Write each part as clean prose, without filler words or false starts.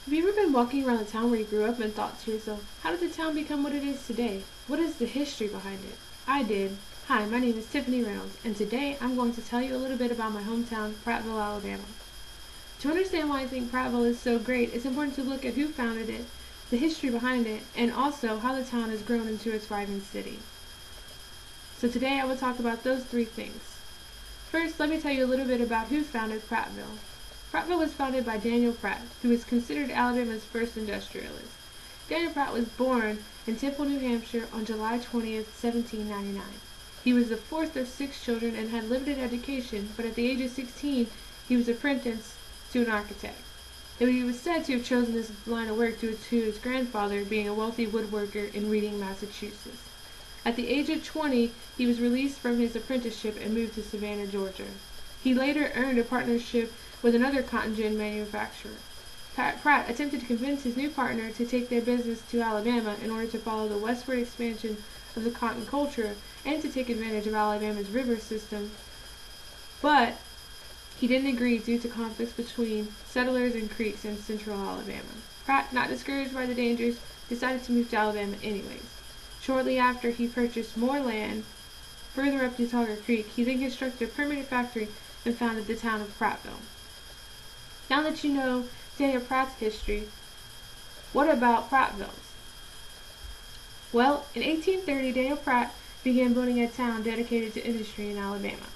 Have you ever been walking around the town where you grew up and thought to yourself, how did the town become what it is today? What is the history behind it? I did. Hi, my name is Tiffany Reynolds, and today I'm going to tell you a little bit about my hometown, Prattville, Alabama. To understand why I think Prattville is so great, it's important to look at who founded it, the history behind it, and also how the town has grown into a thriving city. So today I will talk about those three things. First, let me tell you a little bit about who founded Prattville. Prattville was founded by Daniel Pratt, who is considered Alabama's first industrialist. Daniel Pratt was born in Temple, New Hampshire on July 20th, 1799. He was the fourth of 6 children and had limited education, but at the age of 16 he was apprenticed to an architect. He was said to have chosen this line of work due to his grandfather being a wealthy woodworker in Reading, Massachusetts. At the age of 20, he was released from his apprenticeship and moved to Savannah, Georgia. He later earned a partnership with another cotton gin manufacturer. Pratt attempted to convince his new partner to take their business to Alabama in order to follow the westward expansion of the cotton culture and to take advantage of Alabama's river system, but he didn't agree due to conflicts between settlers and Creeks in central Alabama. Pratt, not discouraged by the dangers, decided to move to Alabama anyways. Shortly after, he purchased more land further up Utauga Creek. He then constructed a permanent factory and founded the town of Prattville. Now that you know Daniel Pratt's history, what about Prattville's? Well, in 1830, Daniel Pratt began building a town dedicated to industry in Alabama.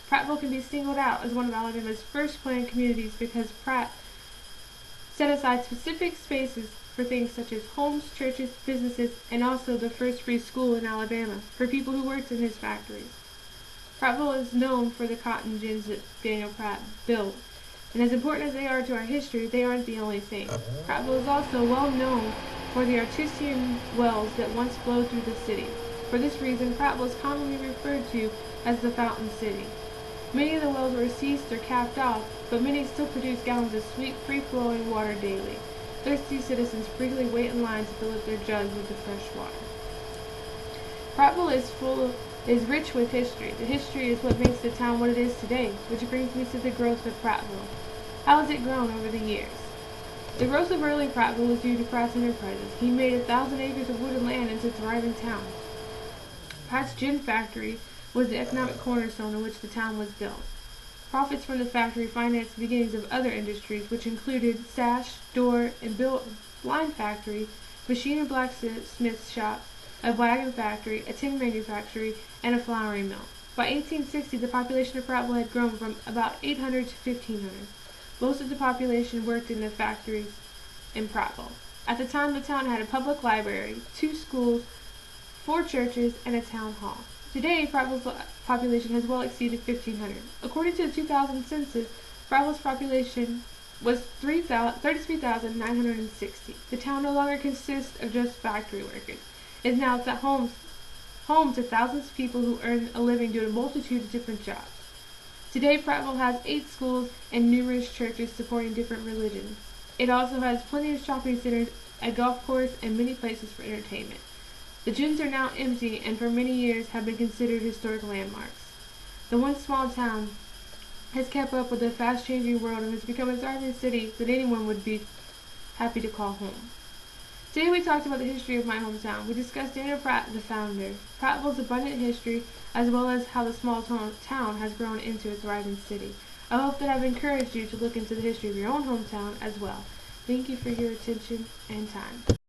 Prattville can be singled out as one of Alabama's first planned communities because Pratt set aside specific spaces for things such as homes, churches, businesses, and also the first free school in Alabama for people who worked in his factories. Prattville is known for the cotton gins that Daniel Pratt built. And as important as they are to our history, they aren't the only thing. Prattville is also well known for the artesian wells that once flowed through the city. For this reason, Prattville is commonly referred to as the Fountain City. Many of the wells were ceased or capped off, but many still produce gallons of sweet, free-flowing water daily. Thirsty citizens frequently wait in line to fill up their jugs with the fresh water. Prattville is rich with history. The history is what makes the town what it is today, which brings me to the growth of Prattville. How has it grown over the years? The growth of early Prattville was due to Pratt's enterprises. He made 1,000 acres of wooded land into a thriving town. Pratt's gin factory was the economic cornerstone on which the town was built. Profits from the factory financed the beginnings of other industries, which included sash, door, and blind factory, machine and blacksmith shop, a wagon factory, a tin manufactory, and a flouring mill. By 1860, the population of Prattville had grown from about 800 to 1,500. Most of the population worked in the factories in Prattville. At the time, the town had a public library, 2 schools, 4 churches, and a town hall. Today, Prattville's population has well exceeded 1,500. According to the 2000 census, Prattville's population was 33,960. The town no longer consists of just factory workers. It is now home to thousands of people who earn a living doing a multitude of different jobs. Today, Prattville has 8 schools and numerous churches supporting different religions. It also has plenty of shopping centers, a golf course, and many places for entertainment. The gins are now empty and for many years have been considered historic landmarks. The once small town has kept up with the fast-changing world and has become a thriving city that anyone would be happy to call home. Today we talked about the history of my hometown. We discussed Daniel Pratt, the founder, Prattville's abundant history, as well as how the small town has grown into a thriving city. I hope that I've encouraged you to look into the history of your own hometown as well. Thank you for your attention and time.